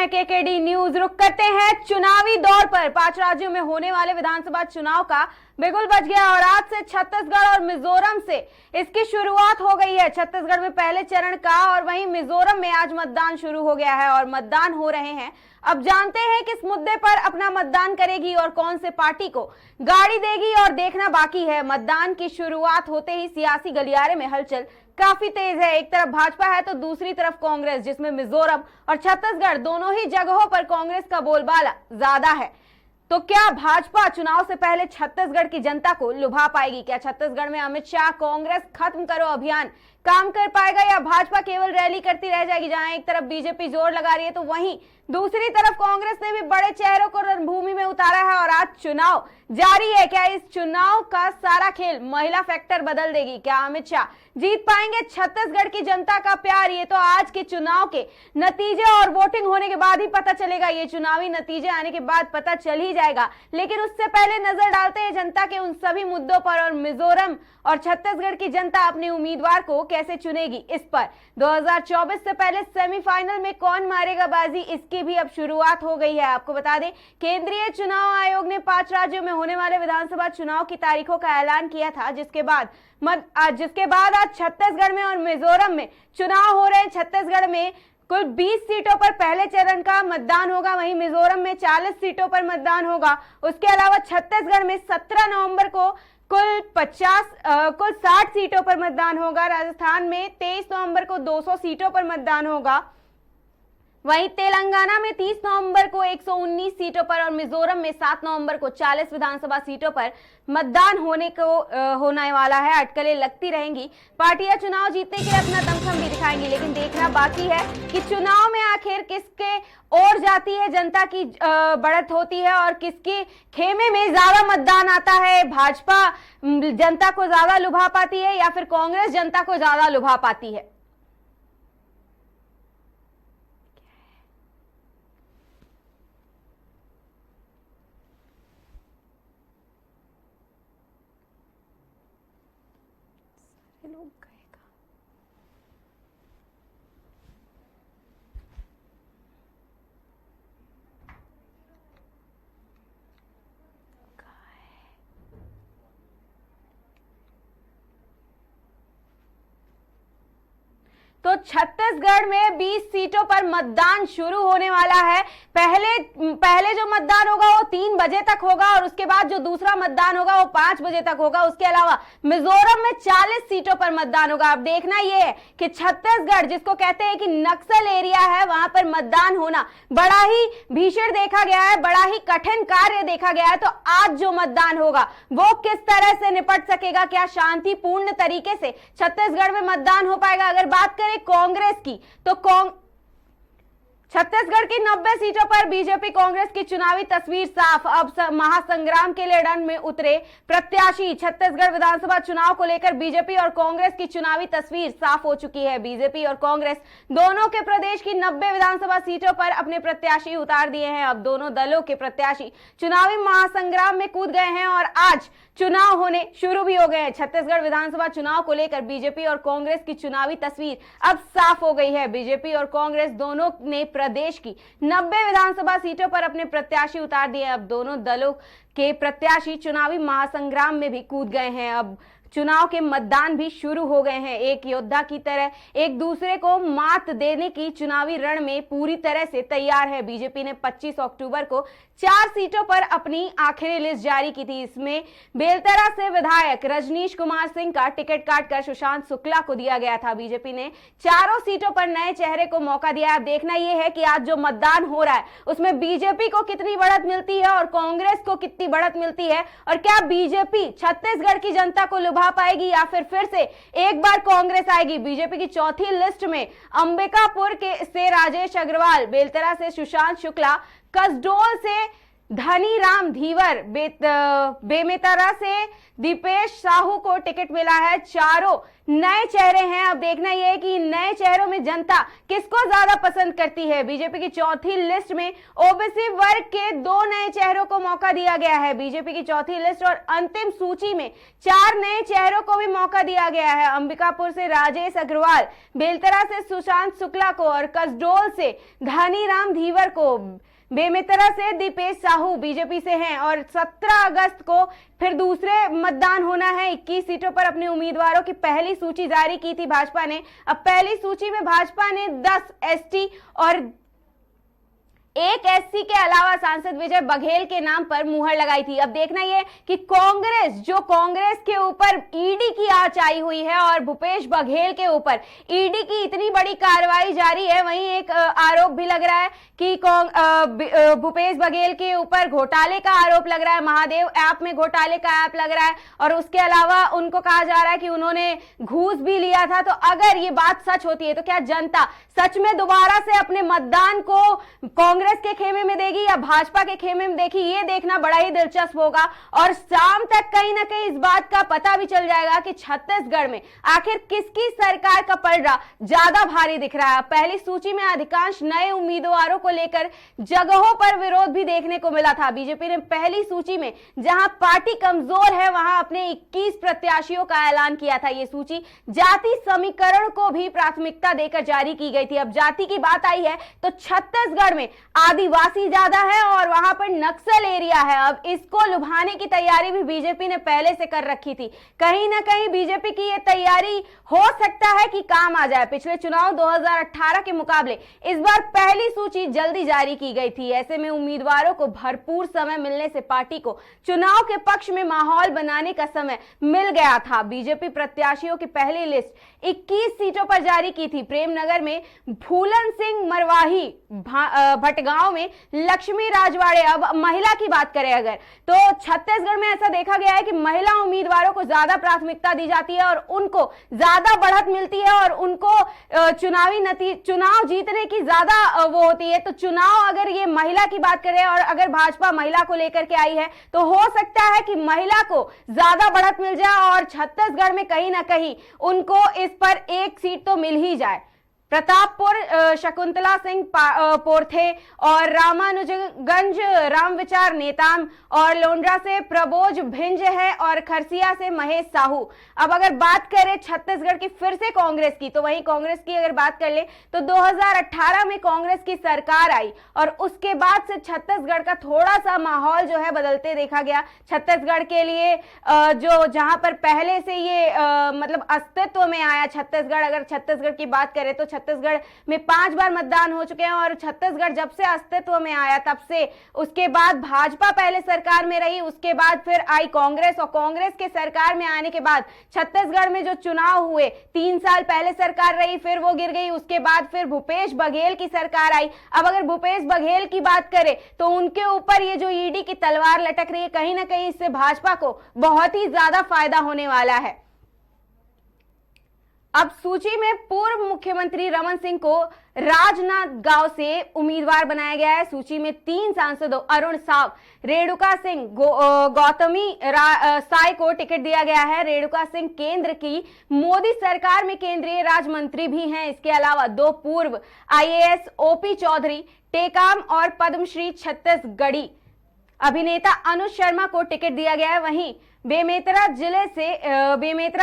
हैं KKD news. रुक करते हैं चुनावी दौर पर। 5 राज्यों में होने वाले विधानसभा चुनाव का बिगुल बज गया और आज से छत्तीसगढ़ और मिजोरम से इसकी शुरुआत हो गई है। छत्तीसगढ़ में पहले चरण का और वहीं मिजोरम में आज मतदान शुरू हो गया है और मतदान हो रहे हैं। अब जानते हैं किस मुद्दे पर अपना मतदान करेगी और कौन से पार्टी को गाड़ी देगी और देखना बाकी है। मतदान की शुरुआत होते ही सियासी गलियारे में हलचल काफी तेज है। एक तरफ भाजपा है तो दूसरी तरफ कांग्रेस, जिसमें मिजोरम और छत्तीसगढ़ दोनों ही जगहों पर कांग्रेस का बोलबाला ज्यादा है। तो क्या भाजपा चुनाव से पहले छत्तीसगढ़ की जनता को लुभा पाएगी? क्या छत्तीसगढ़ में अमित शाह कांग्रेस खत्म करो अभियान काम कर पाएगा या भाजपा केवल रैली करती रह जाएगी? जहां एक तरफ बीजेपी जोर लगा रही है तो वहीं दूसरी तरफ कांग्रेस ने भी बड़े चेहरों को रणभूमि में उतारा है और आज चुनाव जारी है। क्या इस चुनाव का सारा खेल महिला फैक्टर बदल देगी? क्या अमित शाह जीत पाएंगे छत्तीसगढ़ की जनता का प्यार? ये तो आज के चुनाव के नतीजे और वोटिंग होने के बाद ही पता चलेगा। ये चुनावी नतीजे आने के बाद पता चल ही जाएगा, लेकिन उससे पहले नजर डालते हैं जनता के उन सभी मुद्दों पर और मिजोरम और छत्तीसगढ़ की जनता अपने उम्मीदवार को कैसे चुनेगी इस पर। 2024 से पहले सेमीफाइनल में कौन मारेगा बाजी, इसकी भी अब शुरुआत हो गई है। आपको बता दें, केंद्रीय चुनाव आयोग ने 5 राज्यों में होने वाले विधानसभा चुनाव की तारीखों का ऐलान किया था, जिसके बाद आज छत्तीसगढ़ में और मिजोरम में चुनाव हो रहे हैं। छत्तीसगढ़ में कुल 20 सीटों पर पहले चरण का मतदान होगा, वहीं मिजोरम में 40 सीटों पर मतदान होगा। उसके अलावा छत्तीसगढ़ में 17 नवंबर को कुल 60 सीटों पर मतदान होगा। राजस्थान में 23 नवंबर को 200 सीटों पर मतदान होगा। वहीं तेलंगाना में 30 नवंबर को 119 सीटों पर और मिजोरम में 7 नवंबर को 40 विधानसभा सीटों पर मतदान होने वाला है। अटकलें लगती रहेंगी। पार्टियां चुनाव जीतने के लिए अपना दमखम भी दिखाएंगी, लेकिन देखना बाकी है कि चुनाव में आखिर किसके ओर जाती है जनता की बढ़त होती है और किसके खेमे में ज्यादा मतदान आता है। भाजपा जनता को ज्यादा लुभा पाती है या फिर कांग्रेस जनता को ज्यादा लुभा पाती है? लोग कहेगा तो छत्तीसगढ़ में 20 सीटों पर मतदान शुरू होने वाला है। पहले जो मतदान होगा वो 3 बजे तक होगा और उसके बाद जो दूसरा मतदान होगा वो 5 बजे तक होगा। उसके अलावा मिजोरम में 40 सीटों पर मतदान होगा। अब देखना यह है कि छत्तीसगढ़, जिसको कहते हैं कि नक्सल एरिया है, वहां पर मतदान होना बड़ा ही भीषण देखा गया है, बड़ा ही कठिन कार्य देखा गया है। तो आज जो मतदान होगा वो किस तरह से निपट सकेगा? क्या शांतिपूर्ण तरीके से छत्तीसगढ़ में मतदान हो पाएगा? अगर बात करें कांग्रेस की तो छत्तीसगढ़ की 90 सीटों पर बीजेपी कांग्रेस की चुनावी तस्वीर साफ। अब महासंग्राम के लिए रण में उतरे प्रत्याशी। छत्तीसगढ़ विधानसभा चुनाव को लेकर बीजेपी और कांग्रेस की चुनावी तस्वीर साफ हो चुकी है। बीजेपी और कांग्रेस दोनों के प्रदेश की 90 विधानसभा सीटों पर अपने प्रत्याशी उतार दिए हैं। अब दोनों दलों के प्रत्याशी चुनावी महासंग्राम में कूद गए हैं और आज चुनाव होने शुरू भी हो गए हैं। छत्तीसगढ़ विधानसभा चुनाव को लेकर बीजेपी और कांग्रेस की चुनावी तस्वीर अब साफ हो गई है। बीजेपी और कांग्रेस दोनों ने प्रदेश की 90 विधानसभा सीटों पर अपने प्रत्याशी उतार दिए। अब दोनों दलों के प्रत्याशी चुनावी महासंग्राम में भी कूद गए हैं। अब चुनाव के मतदान भी शुरू हो गए हैं। एक योद्धा की तरह एक दूसरे को मात देने की चुनावी रण में पूरी तरह से तैयार है। बीजेपी ने 25 अक्टूबर को 4 सीटों पर अपनी आखिरी लिस्ट जारी की थी। इसमें बेलतरा से विधायक रजनीश कुमार सिंह का टिकट काटकर सुशांत शुक्ला को दिया गया था। बीजेपी ने 4 सीटों पर नए चेहरे को मौका दिया। अब देखना यह है कि आज जो मतदान हो रहा है उसमें बीजेपी को कितनी बढ़त मिलती है और कांग्रेस को कितनी बढ़त मिलती है, और क्या बीजेपी छत्तीसगढ़ की जनता को लुभा पाएगी या फिर से एक बार कांग्रेस आएगी? बीजेपी की चौथी लिस्ट में अंबिकापुर से राजेश अग्रवाल, बेलतरा से सुशांत शुक्ला, कसडोल से धनीराम धीवर, बेमेतरा से दीपेश साहू को टिकट मिला है। चारों नए चेहरे हैं। अब देखना यह है कि नए चेहरों में जनता किसको ज्यादा पसंद करती है। बीजेपी की चौथी लिस्ट में ओबीसी वर्ग के 2 नए चेहरों को मौका दिया गया है। बीजेपी की चौथी लिस्ट और अंतिम सूची में 4 नए चेहरों को भी मौका दिया गया है। अंबिकापुर से राजेश अग्रवाल, बेलतरा से सुशांत शुक्ला को और कसडोल से धनीराम धीवर को, बेमेतरा से दीपेश साहू बीजेपी से हैं और 17 अगस्त को फिर दूसरे मतदान होना है। 21 सीटों पर अपने उम्मीदवारों की पहली सूची जारी की थी भाजपा ने। अब पहली सूची में भाजपा ने 10 एसटी और 1 एससी के अलावा सांसद विजय बघेल के नाम पर मुहर लगाई थी। अब देखना यह कि कांग्रेस के ऊपर ईडी की आंच आई हुई है और भूपेश बघेल के ऊपर ईडी की इतनी बड़ी कार्रवाई जारी है। वहीं एक आरोप भी लग रहा है कि भूपेश बघेल के ऊपर घोटाले का आरोप लग रहा है। महादेव ऐप में घोटाले का आरोप लग रहा है और उसके अलावा उनको कहा जा रहा है कि उन्होंने घूस भी लिया था। तो अगर ये बात सच होती है तो क्या जनता सच में दोबारा से अपने मतदान को कांग्रेस के खेमे में देगी या भाजपा के खेमे में देगी, ये देखना बड़ा ही दिलचस्प होगा। और शाम तक कहीं ना कहीं इस बात का पता भी चल जाएगा कि छत्तीसगढ़ में आखिर किसकी सरकार का पलड़ा ज्यादा भारी दिख रहा है। पहली सूची में अधिकांश नए उम्मीदवारों को लेकर जगहों पर विरोध भी देखने को मिला था। बीजेपी ने पहली सूची में जहां पार्टी कमजोर है वहां अपने 21 प्रत्याशियों का ऐलान किया था। ये सूची जाति समीकरण को भी प्राथमिकता देकर जारी की गई थी। अब जाति की बात आई है तो छत्तीसगढ़ में आदिवासी ज्यादा है और वहां पर नक्सल एरिया है। अब इसको लुभाने की तैयारी भी बीजेपी ने पहले से कर रखी थी। कहीं ना कहीं बीजेपी की यह तैयारी हो सकता है कि काम आ जाए। पिछले चुनाव 2018 के मुकाबले इस बार पहली सूची जल्दी जारी की गई थी। ऐसे में उम्मीदवारों को भरपूर समय मिलने से पार्टी को चुनाव के पक्ष में माहौल बनाने का समय मिल गया था। बीजेपी प्रत्याशियों की पहली लिस्ट 21 सीटों पर जारी की थी। प्रेमनगर में फूलन सिंह मरवाही, भटगांव में लक्ष्मी राजवाड़े। अब महिला की बात करें अगर तो छत्तीसगढ़ में ऐसा देखा गया है कि महिला उम्मीदवारों को ज्यादा प्राथमिकता दी जाती है और उनको ज्यादा बढ़त मिलती है और उनको चुनाव जीतने की ज्यादा वो होती है। तो चुनाव अगर ये महिला की बात करें और अगर भाजपा महिला को लेकर के आई है तो हो सकता है कि महिला को ज्यादा बढ़त मिल जाए और छत्तीसगढ़ में कहीं ना कहीं उनको इस पर 1 सीट तो मिल ही जाए। प्रतापपुर शकुंतला सिंह पोरथे और रामानुजगंज रामविचार नेताम और लोंडरा से प्रबोज भिंज है और खरसिया से महेश साहू। अब अगर बात करें छत्तीसगढ़ की फिर से कांग्रेस की तो वहीं कांग्रेस की अगर बात कर ले तो 2018 में कांग्रेस की सरकार आई और उसके बाद से छत्तीसगढ़ का थोड़ा सा माहौल जो है बदलते देखा गया। छत्तीसगढ़ के लिए जो जहां पर पहले से ये मतलब अस्तित्व में आया छत्तीसगढ़, अगर छत्तीसगढ़ की बात करें तो छत्तीसगढ़ में 5 बार मतदान हो चुके हैं और छत्तीसगढ़ जब से अस्तित्व में आया तब से उसके बाद भाजपा पहले सरकार में रही, उसके बाद फिर आई कांग्रेस और कांग्रेस के सरकार में आने के बाद छत्तीसगढ़ में जो चुनाव हुए 3 साल पहले सरकार रही, फिर वो गिर गई, उसके बाद फिर भूपेश बघेल की सरकार आई। अब अगर भूपेश बघेल की बात करें तो उनके ऊपर ये जो ईडी की तलवार लटक रही है, कहीं ना कहीं इससे भाजपा को बहुत ही ज्यादा फायदा होने वाला है। अब सूची में पूर्व मुख्यमंत्री रमन सिंह को राजनांदगांव से उम्मीदवार बनाया गया है। सूची में 3 सांसदों अरुण साव, रेणुका सिंह, गौतमी साय को टिकट दिया गया है। रेणुका सिंह केंद्र की मोदी सरकार में केंद्रीय राज्य मंत्री भी हैं। इसके अलावा 2 पूर्व IAS ओपी चौधरी टेकाम और पद्मश्री छत्तीसगढ़ी अभिनेता अनुज शर्मा को टिकट दिया गया है। वहीं बेमेतरा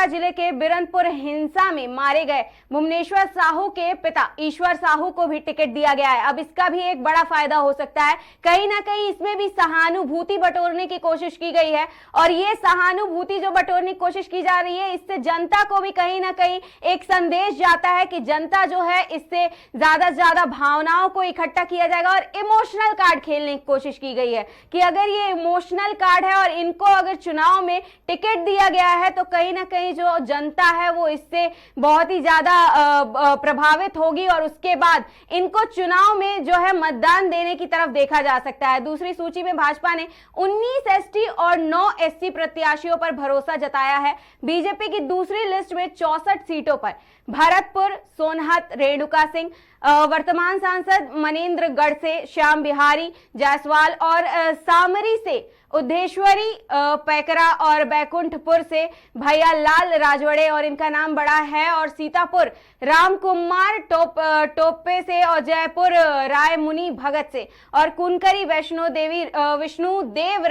जिले के बिरनपुर हिंसा में मारे गए भुवनेश्वर साहू के पिता ईश्वर साहू को भी टिकट दिया गया है। अब इसका भी एक बड़ा फायदा हो सकता है। कहीं ना कहीं इसमें भी सहानुभूति बटोरने की कोशिश की गई है और ये सहानुभूति जो बटोरने की कोशिश की जा रही है इससे जनता को भी कहीं ना कहीं एक संदेश जाता है कि जनता जो है इससे ज्यादा से ज्यादा भावनाओं को इकट्ठा किया जाएगा और इमोशनल कार्ड खेलने की कोशिश की गई है कि अगर ये इमोशनल कार्ड है और इनको अगर चुनाव में में टिकट दिया गया है तो कहीं ना कहीं जो जनता है वो इससे बहुत ही ज्यादा प्रभावित होगी और उसके बाद इनको चुनाव में जो है मतदान देने की तरफ देखा जा सकता है। दूसरी सूची में भाजपा ने 19 एसटी और 9 एससी प्रत्याशियों पर भरोसा जताया है। बीजेपी की दूसरी लिस्ट में 64 सीटों पर भरतपुर, सोनहत, रेणुका सिंह, वर्तमान सांसद मनेंद्रगढ़ से श्याम बिहारी जायसवाल और सामरी से उद्धेश्वरी पैकरा और बैकुंठपुर से भैया लाल राजवाड़े और इनका नाम बड़ा है, और सीतापुर रामकुमार टोपे से और जयपुर राय मुनि भगत से और कुनकरी विष्णु देव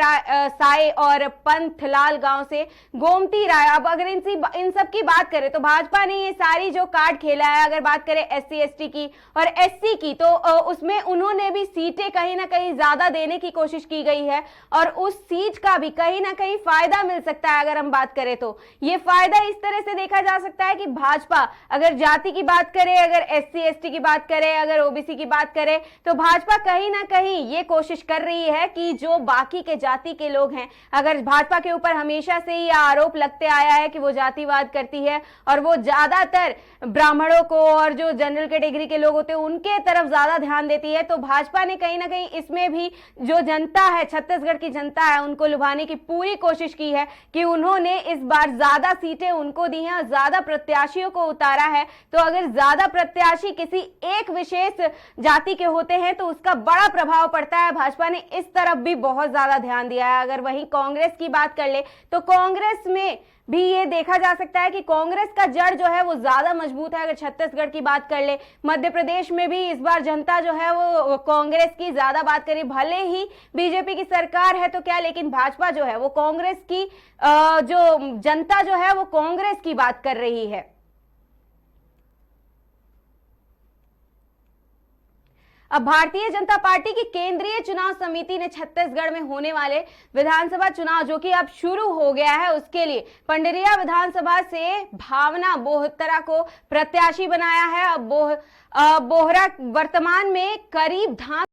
साय और पंथलाल गांव से गोमती राय। अब अगर इन सब की बात करें तो भाजपा ने ये सारी जो कार्ड खेला है, अगर बात करें एससी एसटी की और एससी की, तो उसमें उन्होंने भी सीटें कहीं ना कहीं ज्यादा देने की कोशिश की गई है और उस सीट का भी कहीं ना कहीं फायदा मिल सकता है। अगर हम बात करें तो ये फायदा इस तरह से देखा जा सकता है कि भाजपा अगर जाति की बात करे, अगर एससी एसटी की बात करे, अगर ओबीसी की बात करे, तो भाजपा कहीं ना कहीं ये कोशिश कर रही है कि जो बाकी के जाति के लोग हैं, अगर भाजपा के ऊपर हमेशा से ही आरोप लगते आया है कि वो जातिवाद करती है और वो ज्यादातर ब्राह्मणों को और जो जनरल कैटेगरी के लोग होते हैं उनके तरफ ज्यादा ध्यान देती है, तो भाजपा ने कहीं ना कहीं इसमें भी जो जनता है, छत्तीसगढ़ की जनता है, उनको लुभाने की पूरी कोशिश की है कि उन्होंने इस बार ज्यादा सीटें उनको दी हैं और ज्यादा प्रत्याशियों को उतारा है। तो अगर ज्यादा प्रत्याशी किसी एक विशेष जाति के होते हैं तो उसका बड़ा प्रभाव पड़ता है। भाजपा ने इस तरफ भी बहुत ज्यादा ध्यान दिया है। अगर वहीं कांग्रेस की बात कर ले तो कांग्रेस में भी ये देखा जा सकता है कि कांग्रेस का जड़ जो है वो ज्यादा मजबूत है। अगर छत्तीसगढ़ की बात कर ले, मध्य प्रदेश में भी इस बार जनता जो है वो कांग्रेस की ज्यादा बात करी, भले ही बीजेपी की सरकार है तो क्या, लेकिन भाजपा जो है वो कांग्रेस की जो जनता जो है वो कांग्रेस की बात कर रही है। अब भारतीय जनता पार्टी की केंद्रीय चुनाव समिति ने छत्तीसगढ़ में होने वाले विधानसभा चुनाव जो कि अब शुरू हो गया है उसके लिए पंडरिया विधानसभा से भावना बोहरा को प्रत्याशी बनाया है। अब बोहरा वर्तमान में करीब